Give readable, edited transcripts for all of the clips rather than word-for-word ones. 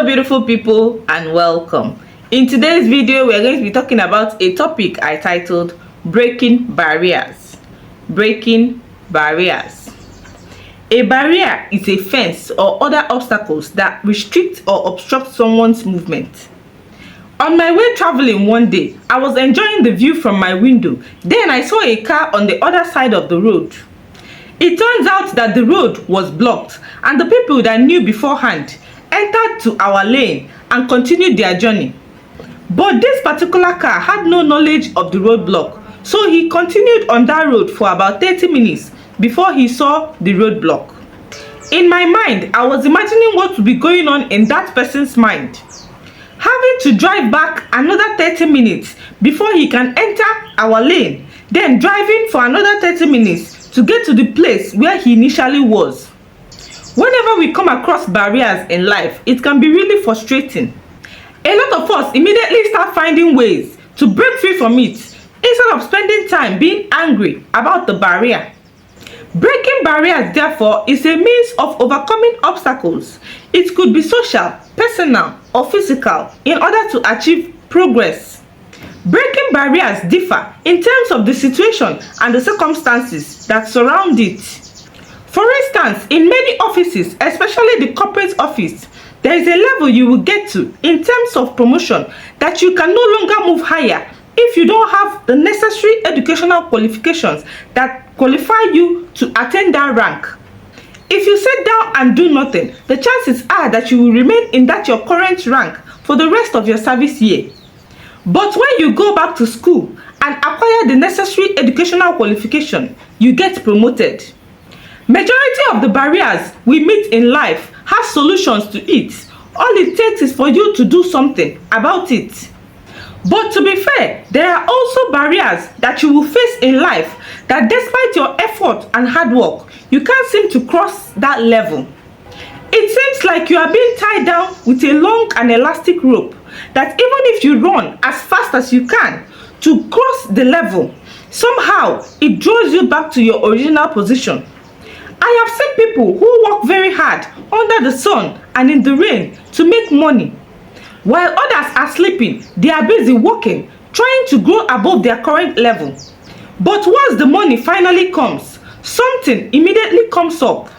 Hello beautiful people and welcome. In today's video we are going to be talking about a topic I titled Breaking Barriers. Breaking barriers. A barrier is a fence or other obstacles that restrict or obstruct someone's movement. On my way traveling one day, I was enjoying the view from my window. Then I saw a car on the other side of the road. It turns out that the road was blocked and the people that knew beforehand entered to our lane and continued their journey. But this particular car had no knowledge of the roadblock, so he continued on that road for about 30 minutes before he saw the roadblock. In my mind, I was imagining what would be going on in that person's mind. Having to drive back another 30 minutes before he can enter our lane, then driving for another 30 minutes to get to the place where he initially was. Whenever we come across barriers in life, it can be really frustrating. A lot of us immediately start finding ways to break free from it instead of spending time being angry about the barrier. Breaking barriers, therefore, is a means of overcoming obstacles. It could be social, personal, or physical in order to achieve progress. Breaking barriers differ in terms of the situation and the circumstances that surround it. For instance, in many offices, especially the corporate office, there is a level you will get to in terms of promotion that you can no longer move higher if you don't have the necessary educational qualifications that qualify you to attain that rank. If you sit down and do nothing, the chances are that you will remain in that your current rank for the rest of your service year. But when you go back to school and acquire the necessary educational qualification, you get promoted. Majority of the barriers we meet in life have solutions to it. All it takes is for you to do something about it. But to be fair, there are also barriers that you will face in life that despite your effort and hard work, you can't seem to cross that level. It seems like you are being tied down with a long and elastic rope that even if you run as fast as you can to cross the level, somehow it draws you back to your original position. I have seen people who work very hard under the sun and in the rain to make money. While others are sleeping, they are busy working, trying to grow above their current level. But once the money finally comes, something immediately comes up.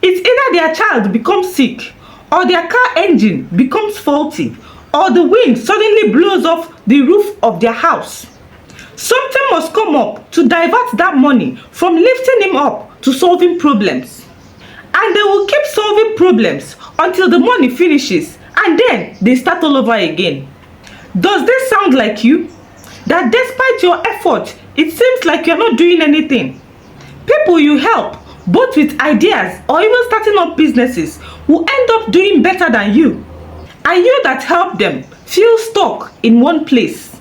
It's either their child becomes sick, or their car engine becomes faulty, or the wind suddenly blows off the roof of their house. Something must come up to divert that money from lifting him up to solving problems. And they will keep solving problems until the money finishes and then they start all over again. Does this sound like you? That despite your effort, it seems like you're not doing anything. People you help, both with ideas or even starting up businesses, will end up doing better than you. And you that help them feel stuck in one place.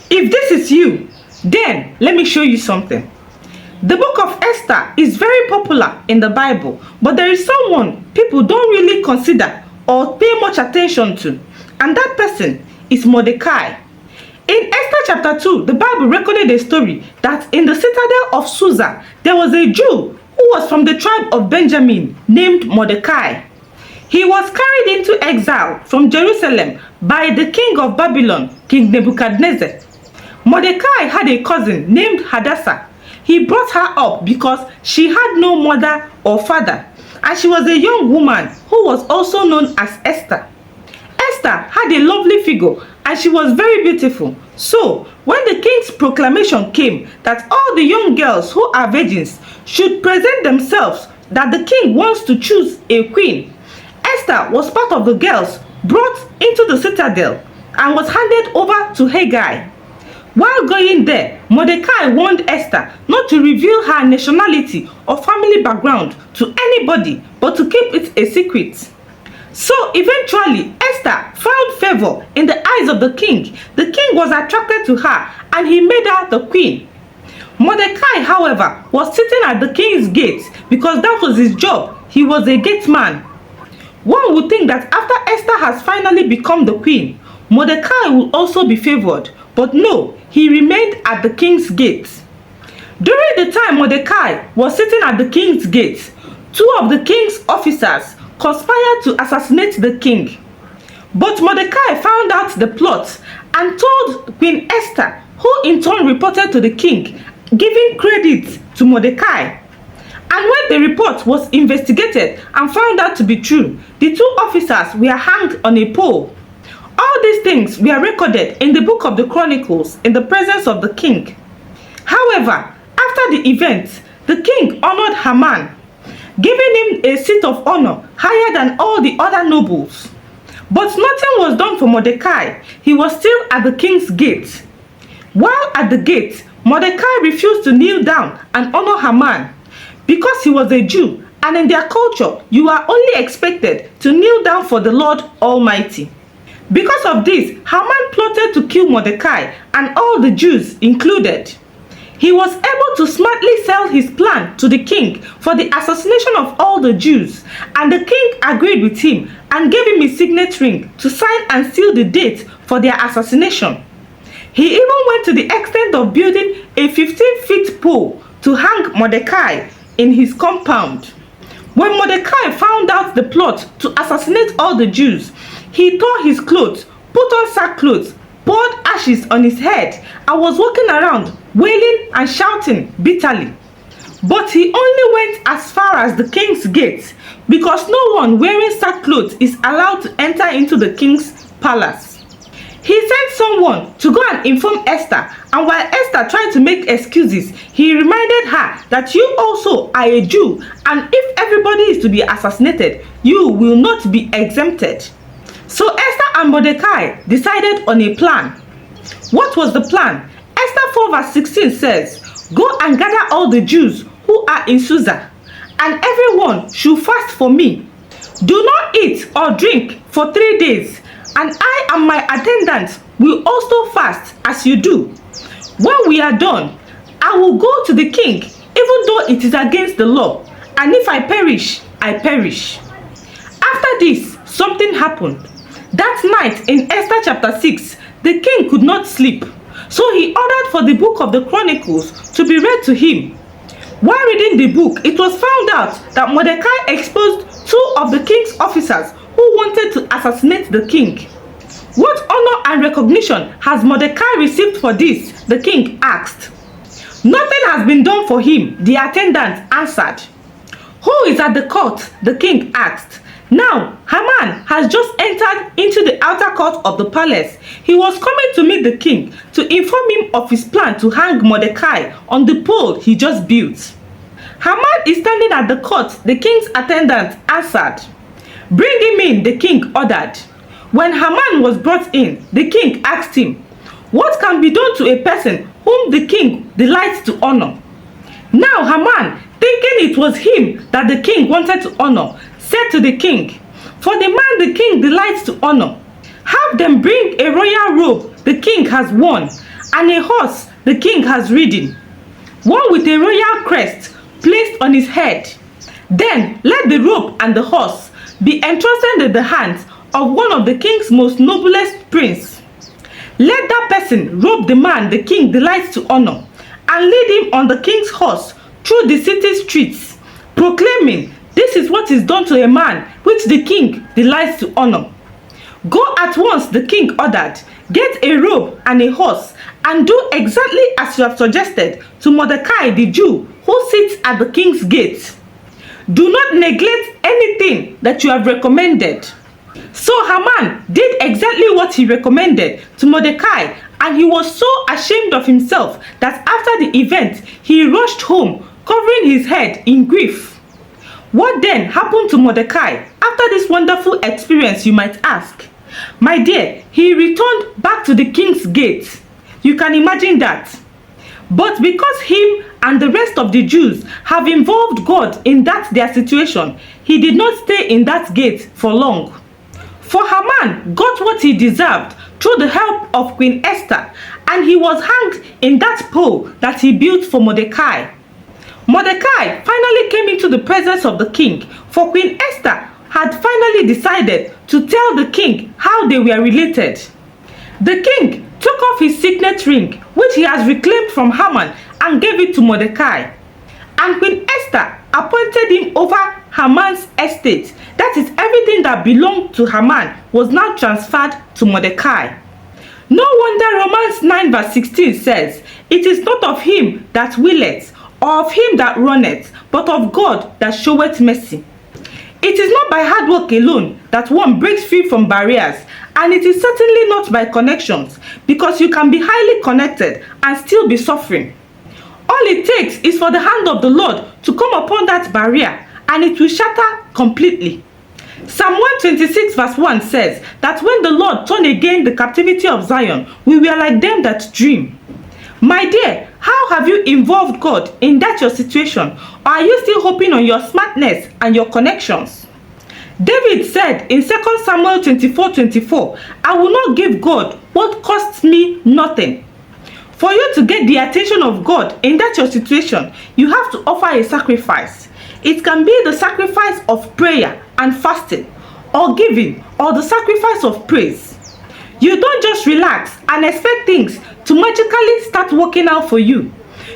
If this is you, then let me show you something. The book of Esther is very popular in the Bible, but there is someone people don't really consider or pay much attention to, and that person is Mordecai. In Esther chapter 2, the Bible recorded a story that in the citadel of Susa, there was a Jew who was from the tribe of Benjamin named Mordecai. He was carried into exile from Jerusalem by the king of Babylon, King Nebuchadnezzar. Mordecai had a cousin named Hadassah. He brought her up because she had no mother or father, and she was a young woman who was also known as Esther. Esther had a lovely figure and she was very beautiful. So, when the king's proclamation came that all the young girls who are virgins should present themselves, that the king wants to choose a queen, Esther was part of the girls brought into the citadel and was handed over to Hegai. While going there, Mordecai warned Esther not to reveal her nationality or family background to anybody, but to keep it a secret. So eventually, Esther found favor in the eyes of the king. The king was attracted to her and he made her the queen. Mordecai, however, was sitting at the king's gate because that was his job. He was a gate man. One would think that after Esther has finally become the queen, Mordecai will also be favored. But no, he remained at the king's gate. During the time Mordecai was sitting at the king's gate, two of the king's officers conspired to assassinate the king. But Mordecai found out the plot and told Queen Esther, who in turn reported to the king, giving credit to Mordecai. And when the report was investigated and found out to be true, the two officers were hanged on a pole. All these things were recorded in the book of the Chronicles in the presence of the king. However, after the event, the king honored Haman, giving him a seat of honor higher than all the other nobles. But nothing was done for Mordecai. He was still at the king's gate. While at the gate, Mordecai refused to kneel down and honor Haman because he was a Jew, and in their culture, you are only expected to kneel down for the Lord Almighty. Because of this, Haman plotted to kill Mordecai and all the Jews included. He was able to smartly sell his plan to the king for the assassination of all the Jews, and the king agreed with him and gave him his signet ring to sign and seal the date for their assassination. He even went to the extent of building a 15-foot pole to hang Mordecai in his compound. When Mordecai found out the plot to assassinate all the Jews, he tore his clothes, put on sackcloth, poured ashes on his head, and was walking around wailing and shouting bitterly. But he only went as far as the king's gate, because no one wearing sackcloth is allowed to enter into the king's palace. He sent someone to go and inform Esther, and while Esther tried to make excuses, he reminded her that you also are a Jew, and if everybody is to be assassinated, you will not be exempted. So Esther and Mordecai decided on a plan. What was the plan? Esther 4 verse 16 says, "Go and gather all the Jews who are in Susa, and everyone should fast for me. Do not eat or drink for 3 days, and I and my attendants will also fast as you do. When we are done, I will go to the king, even though it is against the law, and if I perish, I perish." After this, something happened. That night in Esther chapter 6, the king could not sleep, so he ordered for the book of the Chronicles to be read to him. While reading the book, it was found out that Mordecai exposed 2 of the king's officers who wanted to assassinate the king. "What honor and recognition has Mordecai received for this?" the king asked. "Nothing has been done for him," the attendant answered. "Who is at the court?" the king asked. Now, Haman has just entered into the outer court of the palace. He was coming to meet the king to inform him of his plan to hang Mordecai on the pole he just built. Haman is standing at the court, the king's attendant answered. "Bring him in," the king ordered. When Haman was brought in, the king asked him, "What can be done to a person whom the king delights to honor?" Now Haman, thinking it was him that the king wanted to honor, said to the king, "For the man the king delights to honor, have them bring a royal robe the king has worn, and a horse the king has ridden, one with a royal crest placed on his head. Then let the robe and the horse be entrusted in the hands of one of the king's most noblest prince. Let that person robe the man the king delights to honor, and lead him on the king's horse through the city streets, proclaiming, 'This is what is done to a man which the king delights to honor.' Go at once," the king ordered. "Get a robe and a horse, and do exactly as you have suggested to Mordecai the Jew who sits at the king's gate. Do not neglect anything that you have recommended." So Haman did exactly what he recommended to Mordecai, and he was so ashamed of himself that after the event, he rushed home, covering his head in grief. What then happened to Mordecai after this wonderful experience, you might ask? My dear, he returned back to the king's gate. You can imagine that. But because him and the rest of the Jews have involved God in that their situation, he did not stay in that gate for long. For Haman got what he deserved through the help of Queen Esther, and he was hanged in that pole that he built for Mordecai. Mordecai finally came into the presence of the king, for Queen Esther had finally decided to tell the king how they were related. The king took off his signet ring, which he has reclaimed from Haman, and gave it to Mordecai. And Queen Esther appointed him over Haman's estate, That is, everything that belonged to Haman was now transferred to Mordecai. No wonder Romans 9 verse 16 says, "It is not of him that willeth, or of him that runneth, but of God that showeth mercy." It is not by hard work alone that one breaks free from barriers, and it is certainly not by connections, because you can be highly connected and still be suffering. All it takes is for the hand of the Lord to come upon that barrier, and it will shatter completely. Psalm 126 verse 1 says that when the Lord turned again the captivity of Zion, we were like them that dream. My dear, how have you involved God in that your situation? Or are you still hoping on your smartness and your connections? David said in 2 Samuel 24:24, "I will not give God what costs me nothing." For you to get the attention of God in that your situation, you have to offer a sacrifice. It can be the sacrifice of prayer and fasting, or giving, or the sacrifice of praise. You don't just relax and expect things to magically start working out for you.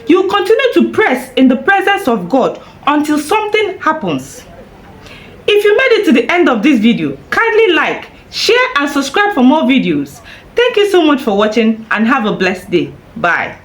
You continue to press in the presence of God until something happens. If you made it to the end of this video, kindly like, share and subscribe for more videos. Thank you so much for watching, and have a blessed day. Bye.